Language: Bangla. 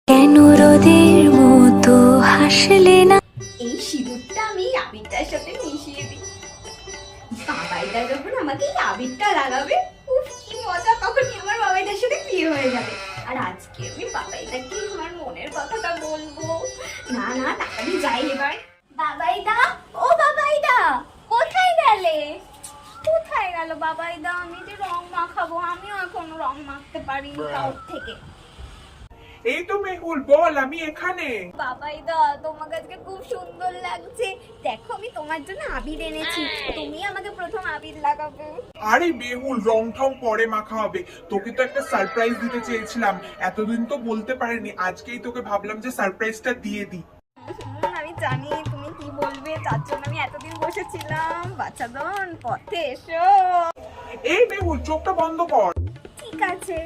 কেন রোদের মতো হাসলে না? এই সিঁদুরটা আমি আবিরটার সাথে মিশিয়ে দিই। বাবাইদা যখন আমাকে এই আবিরটা লাগাবে, উফ কি মজা, তখনই আমার বাবাইদার সাথে বিয়ে হয়ে যাবে। আর আজকে আমি বাবাইদাকে আমার মনের কথাটা বলবো। না না, তাড়াতাড়ি যাই এবার। বাবাইদা, ও বাবাইদা, কোথায় গেলে? কোথায় গেল বাবাইদা? আমি যে রং মাখাবো, আমিও এখন রং মাখতে পারি কাউর থেকে। এই তো মেহুল, বল, আমি এখানে। বাবাইদা, তোমাকে আজকে খুব সুন্দর লাগছে। দেখো আমি তোমার জন্য আবির এনেছি, তুমি আমাকে প্রথম আবির লাগাবে। আরে মেহুল, রং ঠং পরে মাখা হবে। তোকে তো একটা সারপ্রাইজ দিতে চেয়েছিলাম, এতদিন তো বলতে পারিনি। আজকেই তোকে ভাবলাম যে সারপ্রাইজটা দিয়ে দিই। আমি জানি তুমি কি বলবে, তার জন্য আমি এতদিন বসেছিলাম। বাচ্চাদন, পথে এসো। এই মেহুল, চোখটা বন্ধ কর। ঠিক আছে।